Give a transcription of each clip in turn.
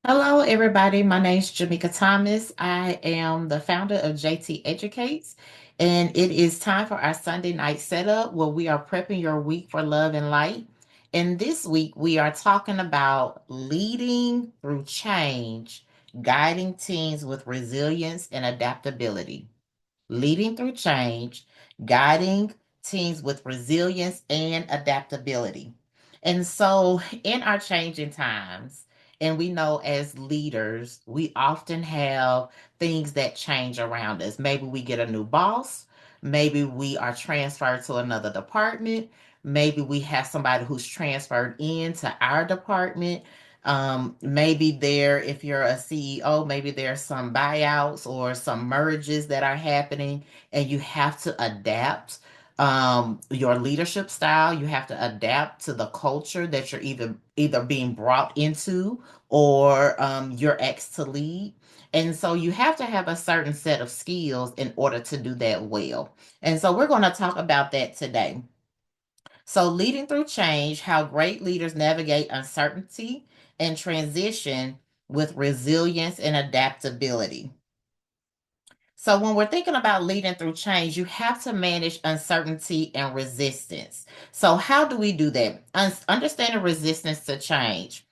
Hello, everybody. My name is Jamaica Thomas. I am the founder of JT Educates, and it is time for our Sunday night setup where we are prepping your week for love and light. And this week, we are talking about leading through change, guiding teams with resilience and adaptability. Leading through change, guiding teams with resilience and adaptability. And so, in our changing times, and we know as leaders, we often have things that change around us. Maybe we get a new boss, maybe we are transferred to another department, maybe we have somebody who's transferred into our department. Maybe if you're a CEO, maybe there's some buyouts or some merges that are happening, and you have to adapt your leadership style. You have to adapt to the culture that you're either being brought into or you're asked to lead. And so you have to have a certain set of skills in order to do that well. And so we're going to talk about that today. So, leading through change, how great leaders navigate uncertainty and transition with resilience and adaptability. So, when we're thinking about leading through change, you have to manage uncertainty and resistance. So, how do we do that? Understanding resistance to change.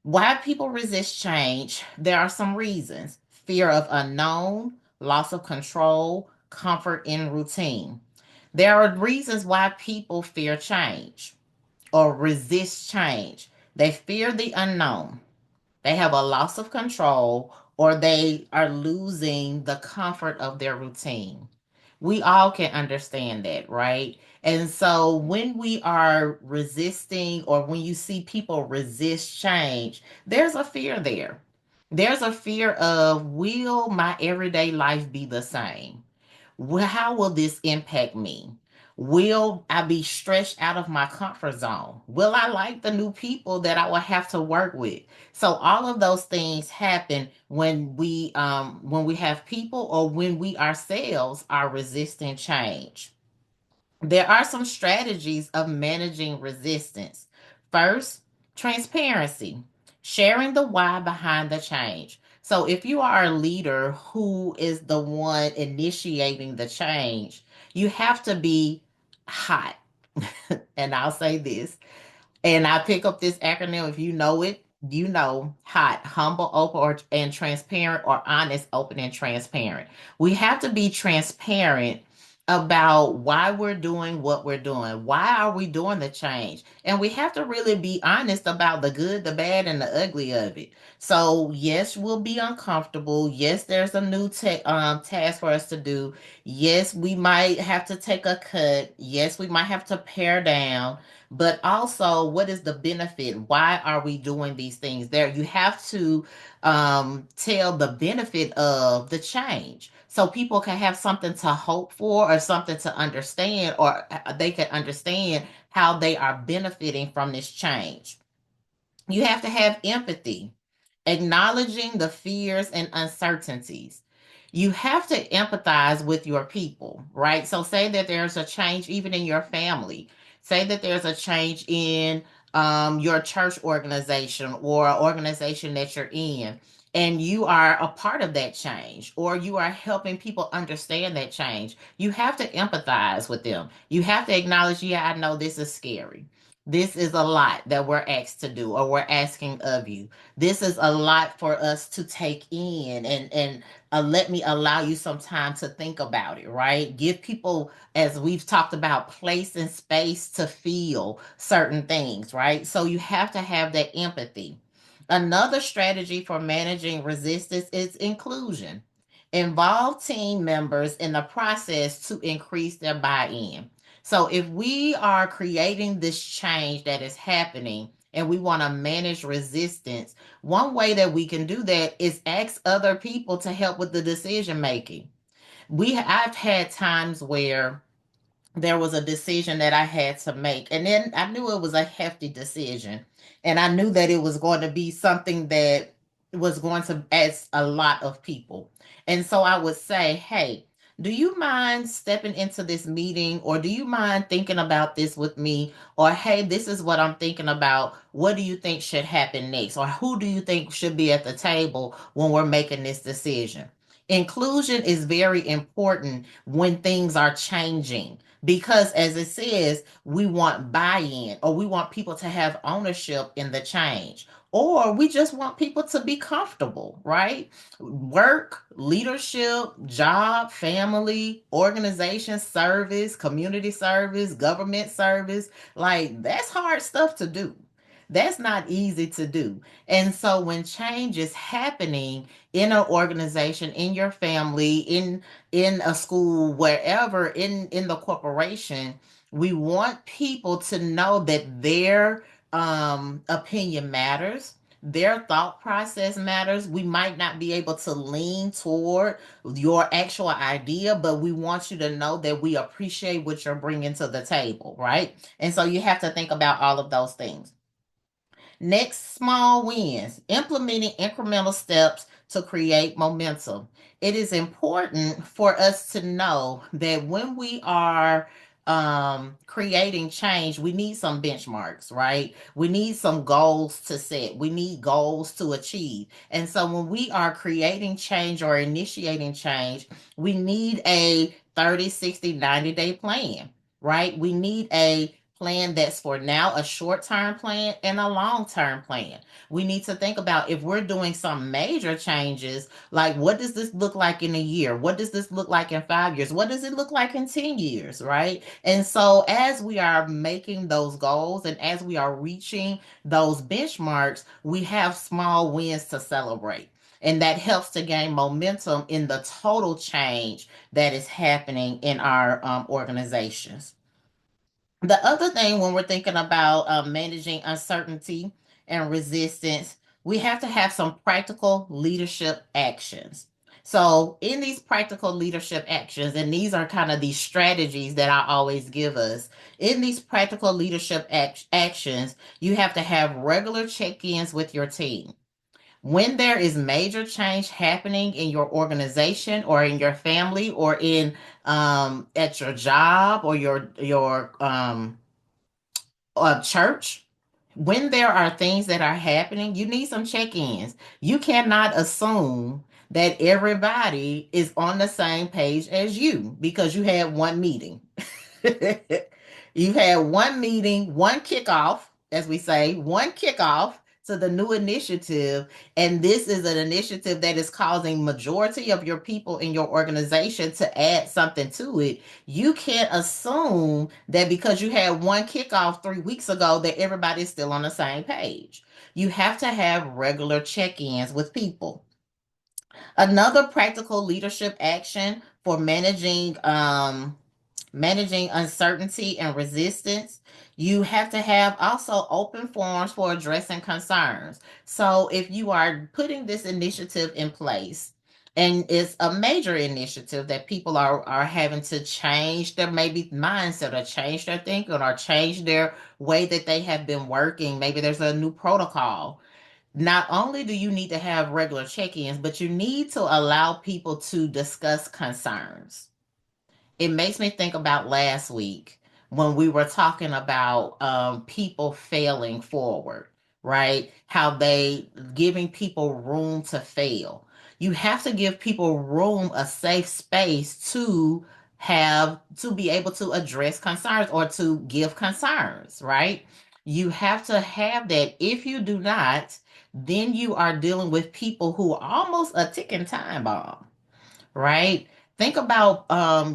Why people resist change, there are some reasons: fear of unknown, loss of control, comfort in routine. There are reasons why people fear change or resist change. They fear the unknown. They have a loss of control, or they are losing the comfort of their routine. We all can understand that, right? And so when we are resisting, or when you see people resist change, there's a fear there. There's a fear of, will my everyday life be the same? Well, how will this impact me? Will I be stretched out of my comfort zone? Will I like the new people that I will have to work with? So all of those things happen when we have people, or when we ourselves are resisting change. There are some strategies of managing resistance. First, transparency, sharing the why behind the change. So, if you are a leader who is the one initiating the change, you have to be hot. And I'll say this, and I pick up this acronym. If you know it, you know: hot, humble, open, and transparent, or honest, open, and transparent. We have to be transparent about why we're doing what we're doing. Why are we doing the change? And we have to really be honest about the good, the bad, and the ugly of it. So, yes, we'll be uncomfortable. Yes, there's a new task for us to do. Yes, we might have to take a cut. Yes, we might have to pare down, but also, what is the benefit? Why are we doing these things? There, you have to tell the benefit of the change so people can have something to hope for, or something to understand, or they can understand how they are benefiting from this change. You have to have empathy, acknowledging the fears and uncertainties. You have to empathize with your people, right? So, say that there's a change even in your family. Say that there's a change in your church organization, or organization that you're in, and you are a part of that change, or you are helping people understand that change. You have to empathize with them. You have to acknowledge, yeah, I know this is scary. This is a lot that we're asked to do, or we're asking of you. This is a lot for us to take in, and let me allow you some time to think about it, right? Give people, as we've talked about, place and space to feel certain things, right? So you have to have that empathy. Another strategy for managing resistance is inclusion. Involve team members in the process to increase their buy-in. So if we are creating this change that is happening, and we want to manage resistance, one way that we can do that is ask other people to help with the decision making. I've had times where there was a decision that I had to make, and then I knew it was a hefty decision, and I knew that it was going to be something that was going to ask a lot of people. And so I would say, hey, Do you mind stepping into this meeting, or do you mind thinking about this with me? Or, hey, this is what I'm thinking about. What do you think should happen next? Or who do you think should be at the table when we're making this decision? Inclusion is very important when things are changing because, as it says, we want buy in, or we want people to have ownership in the change, or we just want people to be comfortable, right? Work, leadership, job, family, organization, service, community service, government service. Like, that's hard stuff to do. That's not easy to do. And so when change is happening in an organization, in your family, in a school, wherever, in the corporation, we want people to know that their opinion matters, their thought process matters. We might not be able to lean toward your actual idea, but we want you to know that we appreciate what you're bringing to the table, right? And so you have to think about all of those things. Next, small wins, implementing incremental steps to create momentum. It is important for us to know that when we are creating change, we need some benchmarks, right? We need some goals to set, we need goals to achieve. And so when we are creating change or initiating change, we need a 30, 60, 90-day plan, right? We need a plan that's for now, a short term plan and a long term plan. We need to think about, if we're doing some major changes, like, what does this look like in a year? What does this look like in 5 years? What does it look like in 10 years, right? And so, as we are making those goals and as we are reaching those benchmarks, we have small wins to celebrate. And that helps to gain momentum in the total change that is happening in our organizations. The other thing, when we're thinking about managing uncertainty and resistance, we have to have some practical leadership actions. So, in these practical leadership actions, and these are kind of these strategies that I always give us, in these practical leadership actions, you have to have regular check ins with your team. When there is major change happening in your organization or in your family or in at your job or your church, when there are things that are happening, you need some check-ins. You cannot assume that everybody is on the same page as you because you had one meeting. You had one meeting, one kickoff, as we say, one kickoff to the new initiative. And this is an initiative that is causing majority of your people in your organization to add something to it. You can't assume that because you had one kickoff 3 weeks ago that everybody's still on the same page. You have to have regular check-ins with people. Another practical leadership action for managing uncertainty and resistance, you have to have also open forums for addressing concerns. So if you are putting this initiative in place, and it's a major initiative that people are having to change their maybe mindset, or change their thinking, or change their way that they have been working. Maybe there's a new protocol. Not only do you need to have regular check-ins, but you need to allow people to discuss concerns. It makes me think about last week when we were talking about people failing forward, right? How they giving people room to fail. You have to give people room, a safe space to be able to address concerns or to give concerns, right? You have to have that. If you do not, then you are dealing with people who are almost a ticking time bomb, right? Think about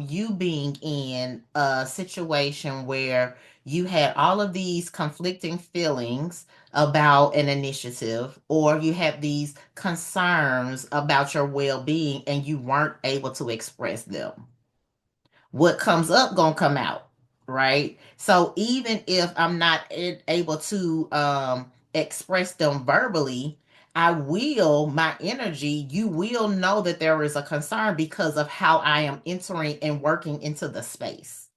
you being in a situation where you had all of these conflicting feelings about an initiative, or you have these concerns about your well-being and you weren't able to express them. What comes up gonna come out, right? So even if I'm not able to express them verbally, I will, my energy, you will know that there is a concern because of how I am entering and working into the space,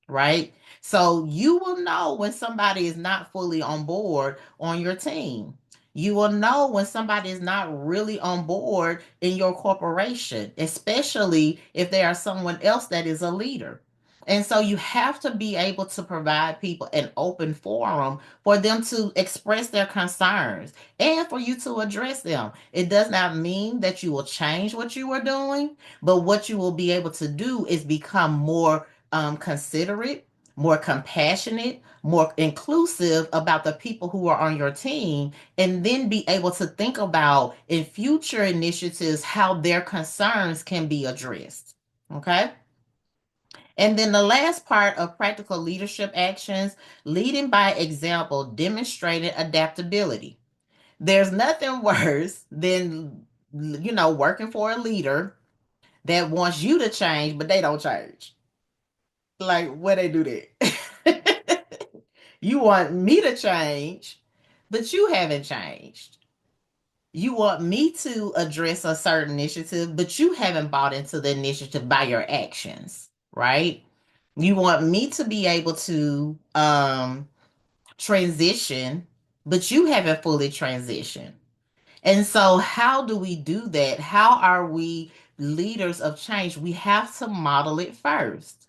right? So you will know when somebody is not fully on board on your team. You will know when somebody is not really on board in your corporation, especially if they are someone else that is a leader. And so you have to be able to provide people an open forum for them to express their concerns and for you to address them. It does not mean that you will change what you are doing, but what you will be able to do is become more considerate, more compassionate, more inclusive about the people who are on your team, and then be able to think about in future initiatives how their concerns can be addressed. Okay. And then the last part of practical leadership actions, leading by example, demonstrating adaptability. There's nothing worse than, working for a leader that wants you to change, but they don't change. Like, where they do that? You want me to change, but you haven't changed. You want me to address a certain initiative, but you haven't bought into the initiative by your actions, right? You want me to be able to transition, but you haven't fully transitioned. And so, how do we do that? How are we leaders of change? We have to model it first.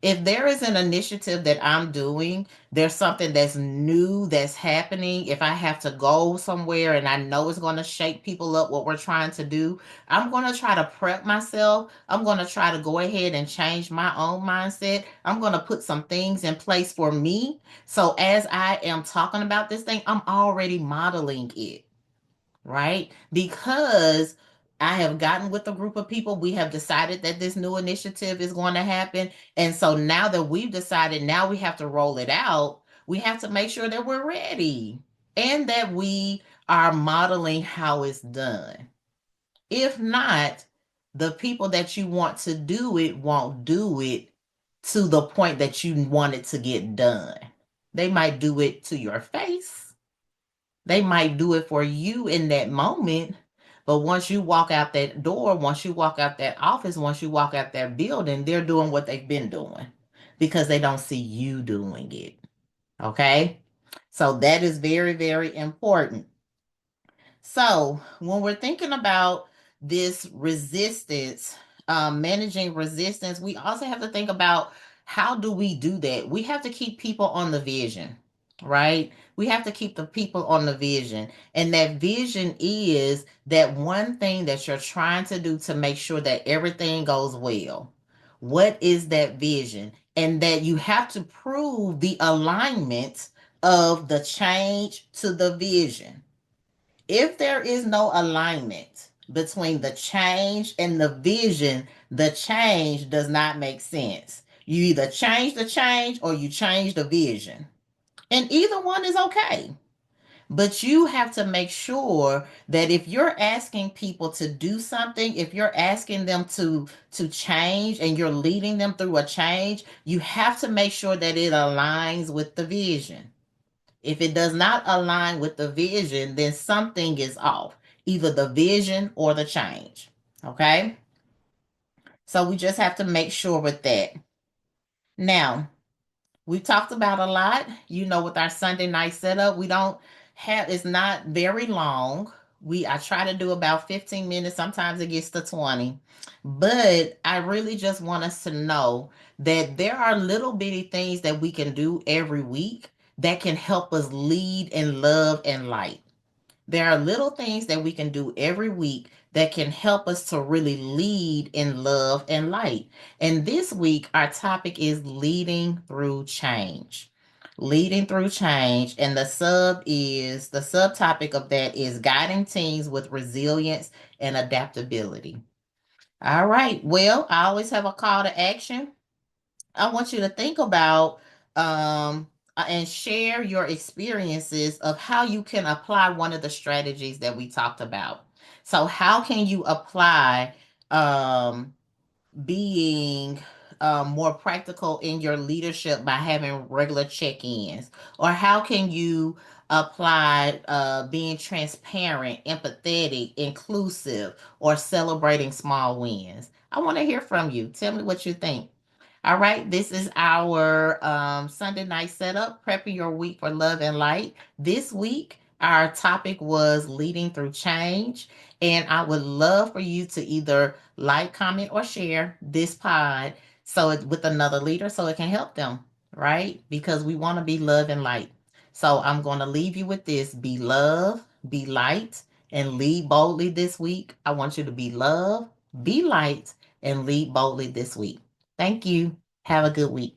If there is an initiative that I'm doing, there's something that's new that's happening. If I have to go somewhere and I know it's going to shake people up what we're trying to do, I'm going to try to prep myself. I'm going to try to go ahead and change my own mindset. I'm going to put some things in place for me. So as I am talking about this thing, I'm already modeling it, right? Because I have gotten with a group of people, we have decided that this new initiative is going to happen. And so now that we've decided, now we have to roll it out. We have to make sure that we're ready and that we are modeling how it's done. If not, the people that you want to do it won't do it to the point that you want it to get done. They might do it to your face, they might do it for you in that moment, but once you walk out that door, once you walk out that office, once you walk out that building, they're doing what they've been doing because they don't see you doing it. Okay? So that is very, very important. So, when we're thinking about this resistance, managing resistance, we also have to think about how do we do that? We have to keep people on the vision, right? We have to keep the people on the vision. And that vision is that one thing that you're trying to do to make sure that everything goes well. What is that vision? And that you have to prove the alignment of the change to the vision. If there is no alignment between the change and the vision, the change does not make sense. You either change the change or you change the vision. And either one is okay. But you have to make sure that if you're asking people to do something, if you're asking them to change and you're leading them through a change, you have to make sure that it aligns with the vision. If it does not align with the vision, then something is off, either the vision or the change. Okay. So we just have to make sure with that. Now, we talked about a lot, with our Sunday night setup. We don't have, it's not very long. I try to do about 15 minutes. Sometimes it gets to 20. But I really just want us to know that there are little bitty things that we can do every week that can help us lead in love and light. There are little things that we can do every week that can help us to really lead in love and light. And this week, our topic is leading through change. Leading through change. And the subtopic of that is guiding teams with resilience and adaptability. All right. Well, I always have a call to action. I want you to think about and share your experiences of how you can apply one of the strategies that we talked about. So, how can you apply um, being more practical in your leadership by having regular check ins? Or how can you apply being transparent, empathetic, inclusive, or celebrating small wins? I want to hear from you. Tell me what you think. All right, this is our Sunday night setup, prepping your week for love and light. This week, Our topic was leading through change. And I would love for you to either like, comment, or share this pod with another leader so it can help them, right? Because we want to be love and light. So I'm going to leave you with this: be love, be light, and lead boldly this week. I want you to be love, be light, and lead boldly this week. Thank you. Have a good week.